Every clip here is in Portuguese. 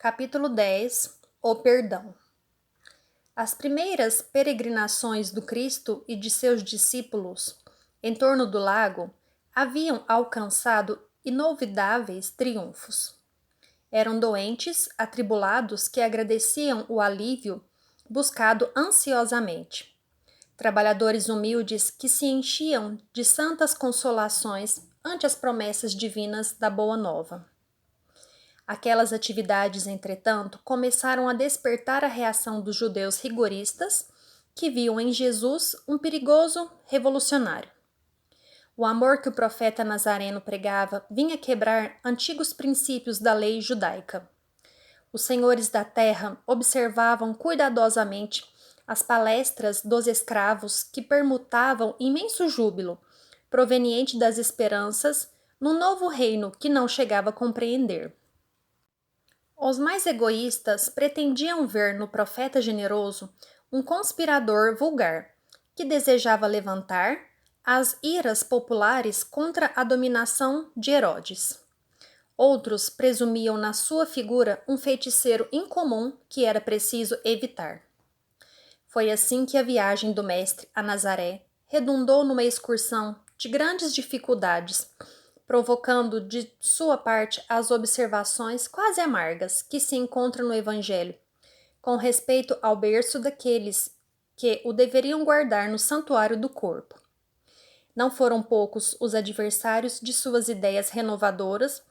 Capítulo 10. O perdão. As primeiras peregrinações do Cristo e de seus discípulos em torno do lago haviam alcançado inolvidáveis triunfos. Eram doentes, atribulados que agradeciam o alívio buscado ansiosamente. Trabalhadores humildes que se enchiam de santas consolações ante as promessas divinas da Boa Nova. Aquelas atividades, entretanto, começaram a despertar a reação dos judeus rigoristas, que viam em Jesus um perigoso revolucionário. O amor que o profeta Nazareno pregava vinha quebrar antigos princípios da lei judaica. Os senhores da terra observavam cuidadosamente as palestras dos escravos que permutavam imenso júbilo, proveniente das esperanças num novo reino que não chegava a compreender. Os mais egoístas pretendiam ver no profeta generoso um conspirador vulgar, que desejava levantar as iras populares contra a dominação de Herodes. Outros presumiam na sua figura um feiticeiro incomum que era preciso evitar. Foi assim que a viagem do mestre a Nazaré redundou numa excursão de grandes dificuldades, provocando de sua parte as observações quase amargas que se encontram no Evangelho, com respeito ao berço daqueles que o deveriam guardar no santuário do corpo. Não foram poucos os adversários de suas ideias renovadoras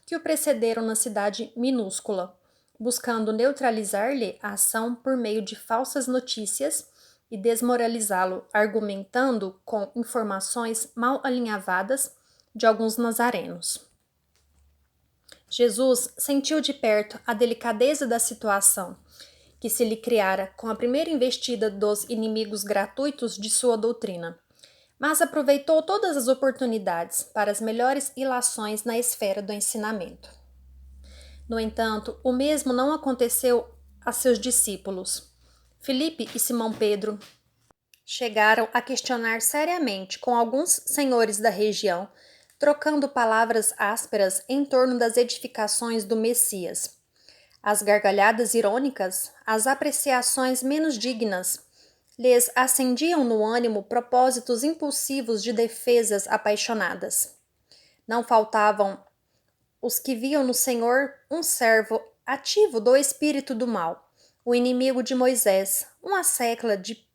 que o precederam na cidade minúscula, buscando neutralizar-lhe a ação por meio de falsas notícias e desmoralizá-lo, argumentando com informações mal alinhavadas de alguns nazarenos. Jesus sentiu de perto a delicadeza da situação que se lhe criara com a primeira investida dos inimigos gratuitos de sua doutrina, mas aproveitou todas as oportunidades para as melhores ilações na esfera do ensinamento. No entanto, o mesmo não aconteceu a seus discípulos. Filipe e Simão Pedro chegaram a questionar seriamente com alguns senhores da região, trocando palavras ásperas em torno das edificações do Messias. As gargalhadas irônicas, as apreciações menos dignas, lhes acendiam no ânimo propósitos impulsivos de defesas apaixonadas. Não faltavam os que viam no Senhor um servo ativo do espírito do mal, o inimigo de Moisés, uma secla de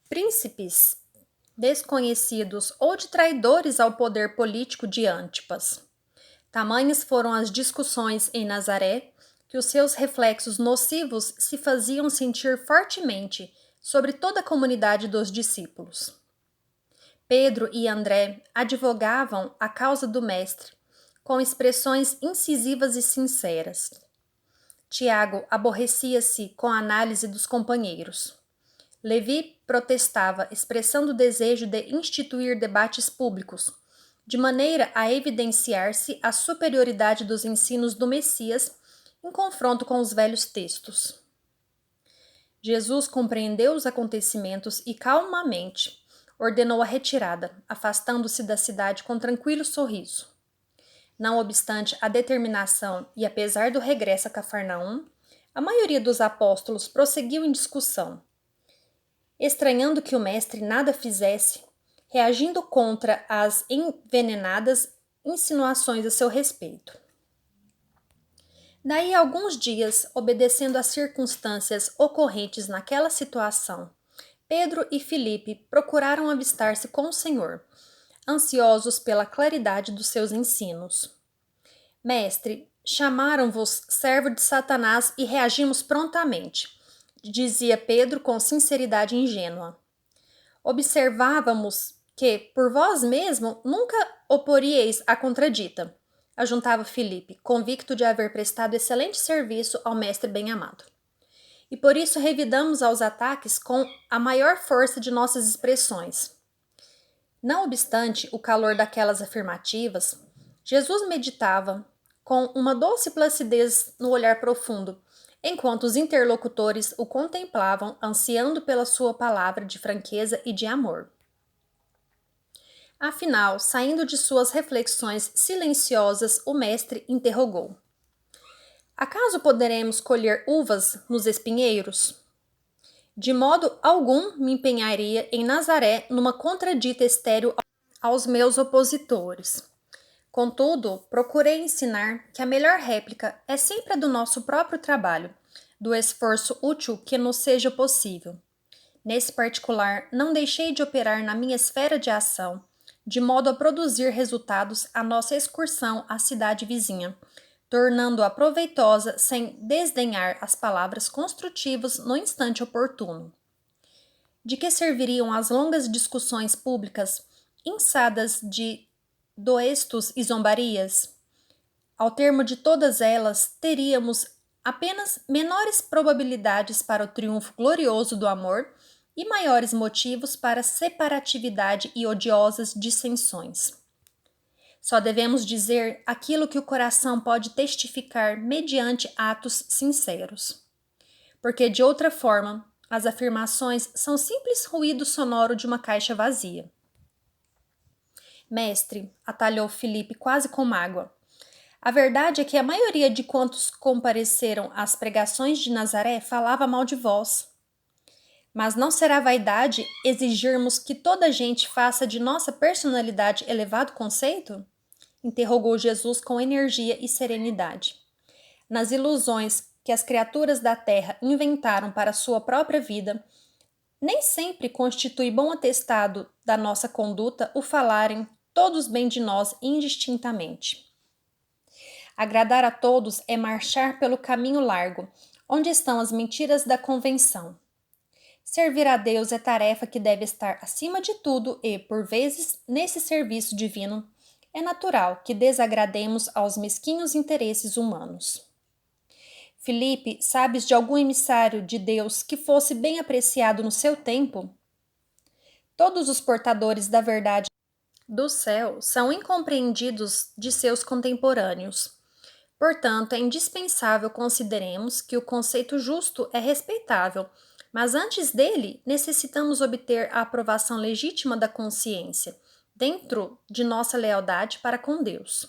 príncipes desconhecidos ou de traidores ao poder político de Antipas. Tamanhas foram as discussões em Nazaré que os seus reflexos nocivos se faziam sentir fortemente sobre toda a comunidade dos discípulos. Pedro e André advogavam a causa do mestre com expressões incisivas e sinceras. Tiago aborrecia-se com a análise dos companheiros. Levi protestava, expressando o desejo de instituir debates públicos, de maneira a evidenciar-se a superioridade dos ensinos do Messias em confronto com os velhos textos. Jesus compreendeu os acontecimentos e calmamente ordenou a retirada, afastando-se da cidade com tranquilo sorriso. Não obstante a determinação e apesar do regresso a Cafarnaum, a maioria dos apóstolos prosseguiu em discussão, estranhando que o mestre nada fizesse, reagindo contra as envenenadas insinuações a seu respeito. Daí a alguns dias, obedecendo às circunstâncias ocorrentes naquela situação, Pedro e Filipe procuraram avistar-se com o Senhor, ansiosos pela claridade dos seus ensinos. Mestre, chamaram-vos servo de Satanás e reagimos prontamente, dizia Pedro com sinceridade ingênua. Observávamos que, por vós mesmo, nunca oporíeis a contradita, ajuntava Filipe, convicto de haver prestado excelente serviço ao mestre bem-amado. E por isso revidamos aos ataques com a maior força de nossas expressões. Não obstante o calor daquelas afirmativas, Jesus meditava com uma doce placidez no olhar profundo, enquanto os interlocutores o contemplavam, ansiando pela sua palavra de franqueza e de amor. Afinal, saindo de suas reflexões silenciosas, o mestre interrogou: Acaso poderemos colher uvas nos espinheiros? De modo algum me empenharia em Nazaré numa contradita estéril aos meus opositores. Contudo, procurei ensinar que a melhor réplica é sempre a do nosso próprio trabalho, do esforço útil que nos seja possível. Nesse particular, não deixei de operar na minha esfera de ação, de modo a produzir resultados à nossa excursão à cidade vizinha, tornando-a proveitosa sem desdenhar as palavras construtivas no instante oportuno. De que serviriam as longas discussões públicas, inçadas de doestos e zombarias? Ao termo de todas elas, teríamos apenas menores probabilidades para o triunfo glorioso do amor e maiores motivos para separatividade e odiosas dissensões. Só devemos dizer aquilo que o coração pode testificar mediante atos sinceros. Porque, de outra forma, as afirmações são simples ruído sonoro de uma caixa vazia. Mestre, atalhou Filipe quase com mágoa, a verdade é que a maioria de quantos compareceram às pregações de Nazaré falava mal de vós. Mas não será vaidade exigirmos que toda a gente faça de nossa personalidade elevado conceito? Interrogou Jesus com energia e serenidade. Nas ilusões que as criaturas da terra inventaram para sua própria vida, nem sempre constitui bom atestado da nossa conduta o falarem todos bem de nós indistintamente. Agradar a todos é marchar pelo caminho largo, onde estão as mentiras da convenção. Servir a Deus é tarefa que deve estar acima de tudo e, por vezes, nesse serviço divino, é natural que desagrademos aos mesquinhos interesses humanos. Filipe, sabes de algum emissário de Deus que fosse bem apreciado no seu tempo? Todos os portadores da verdade do céu são incompreendidos de seus contemporâneos. Portanto, é indispensável consideremos que o conceito justo é respeitável, mas antes dele necessitamos obter a aprovação legítima da consciência, dentro de nossa lealdade para com Deus.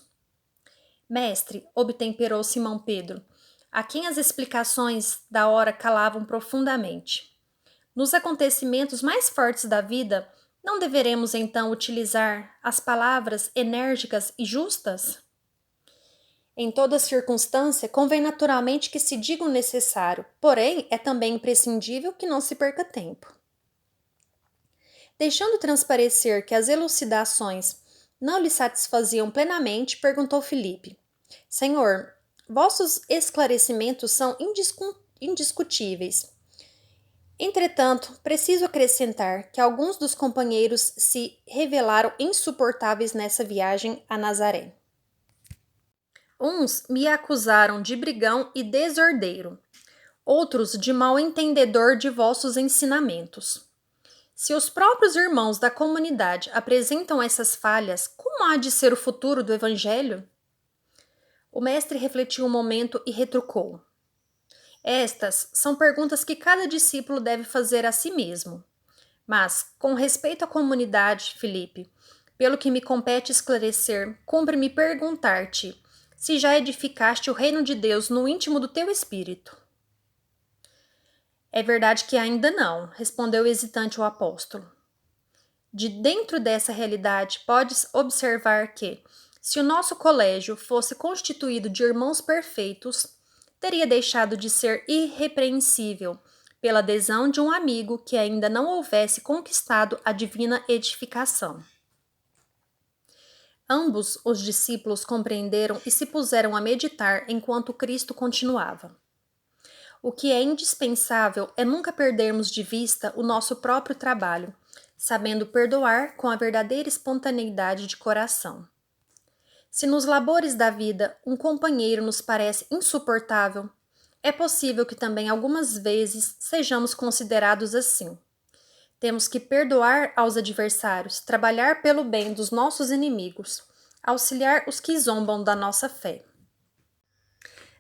Mestre, obtemperou Simão Pedro, a quem as explicações da hora calavam profundamente. Nos acontecimentos mais fortes da vida, não deveremos então utilizar as palavras enérgicas e justas? Em toda circunstância, convém naturalmente que se diga o necessário, porém é também imprescindível que não se perca tempo. Deixando transparecer que as elucidações não lhe satisfaziam plenamente, perguntou Filipe: Senhor, vossos esclarecimentos são indiscutíveis. Entretanto, preciso acrescentar que alguns dos companheiros se revelaram insuportáveis nessa viagem a Nazaré. Uns me acusaram de brigão e desordeiro, outros de mal entendedor de vossos ensinamentos. Se os próprios irmãos da comunidade apresentam essas falhas, como há de ser o futuro do Evangelho? O mestre refletiu um momento e retrucou. Estas são perguntas que cada discípulo deve fazer a si mesmo. Mas, com respeito à comunidade, Filipe, pelo que me compete esclarecer, cumpre-me perguntar-te se já edificaste o reino de Deus no íntimo do teu espírito. É verdade que ainda não, respondeu hesitante o apóstolo. De dentro dessa realidade, podes observar que, se o nosso colégio fosse constituído de irmãos perfeitos, teria deixado de ser irrepreensível pela adesão de um amigo que ainda não houvesse conquistado a divina edificação. Ambos os discípulos compreenderam e se puseram a meditar enquanto Cristo continuava. O que é indispensável é nunca perdermos de vista o nosso próprio trabalho, sabendo perdoar com a verdadeira espontaneidade de coração. Se nos labores da vida um companheiro nos parece insuportável, é possível que também algumas vezes sejamos considerados assim. Temos que perdoar aos adversários, trabalhar pelo bem dos nossos inimigos, auxiliar os que zombam da nossa fé.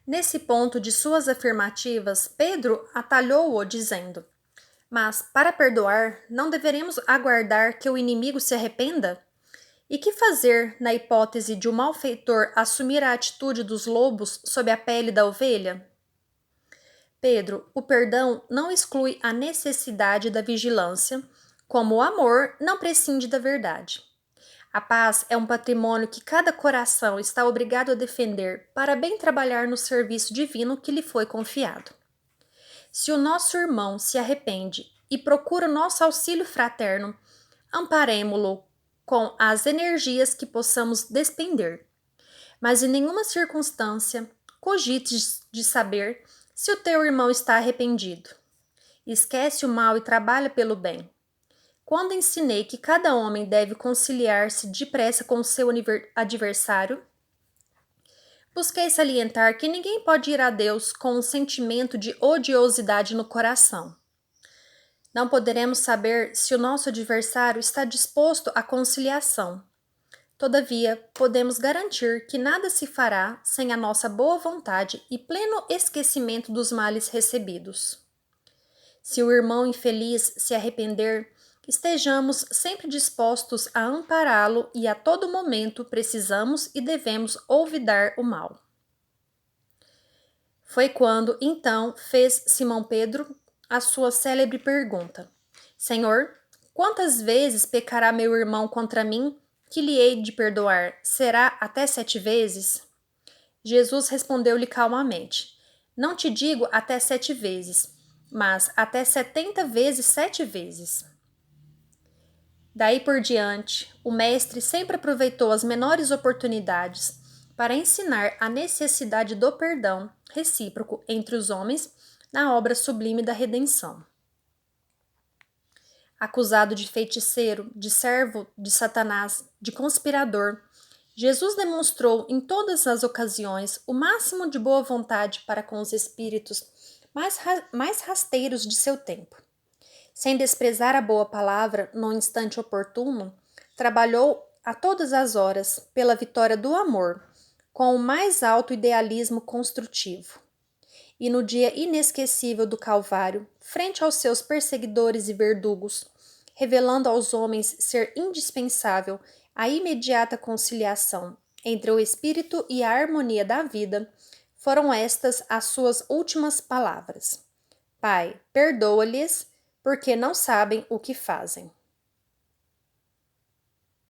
Nesse ponto de suas afirmativas, Pedro atalhou-o dizendo: Mas, para perdoar, não deveremos aguardar que o inimigo se arrependa? E que fazer na hipótese de o malfeitor assumir a atitude dos lobos sob a pele da ovelha? Pedro, o perdão não exclui a necessidade da vigilância, como o amor não prescinde da verdade. A paz é um patrimônio que cada coração está obrigado a defender para bem trabalhar no serviço divino que lhe foi confiado. Se o nosso irmão se arrepende e procura o nosso auxílio fraterno, amparemo-lo com as energias que possamos despender. Mas em nenhuma circunstância cogites de saber se o teu irmão está arrependido. Esquece o mal e trabalha pelo bem. Quando ensinei que cada homem deve conciliar-se depressa com o seu adversário, busquei salientar que ninguém pode ir a Deus com um sentimento de odiosidade no coração. Não poderemos saber se o nosso adversário está disposto à conciliação. Todavia, podemos garantir que nada se fará sem a nossa boa vontade e pleno esquecimento dos males recebidos. Se o irmão infeliz se arrepender, estejamos sempre dispostos a ampará-lo e a todo momento precisamos e devemos olvidar o mal. Foi quando, então, fez Simão Pedro a sua célebre pergunta: Senhor, quantas vezes pecará meu irmão contra mim, que lhe hei de perdoar? Será até 7 vezes? Jesus respondeu-lhe calmamente: Não te digo até 7 vezes, mas até 70 vezes 7 vezes. Daí por diante, o mestre sempre aproveitou as menores oportunidades para ensinar a necessidade do perdão recíproco entre os homens na obra sublime da redenção. Acusado de feiticeiro, de servo de Satanás, de conspirador, Jesus demonstrou em todas as ocasiões o máximo de boa vontade para com os espíritos mais rasteiros de seu tempo. Sem desprezar a boa palavra no instante oportuno, trabalhou a todas as horas pela vitória do amor, com o mais alto idealismo construtivo. E no dia inesquecível do Calvário, frente aos seus perseguidores e verdugos, revelando aos homens ser indispensável a imediata conciliação entre o espírito e a harmonia da vida, foram estas as suas últimas palavras: Pai, perdoa-lhes, porque não sabem o que fazem.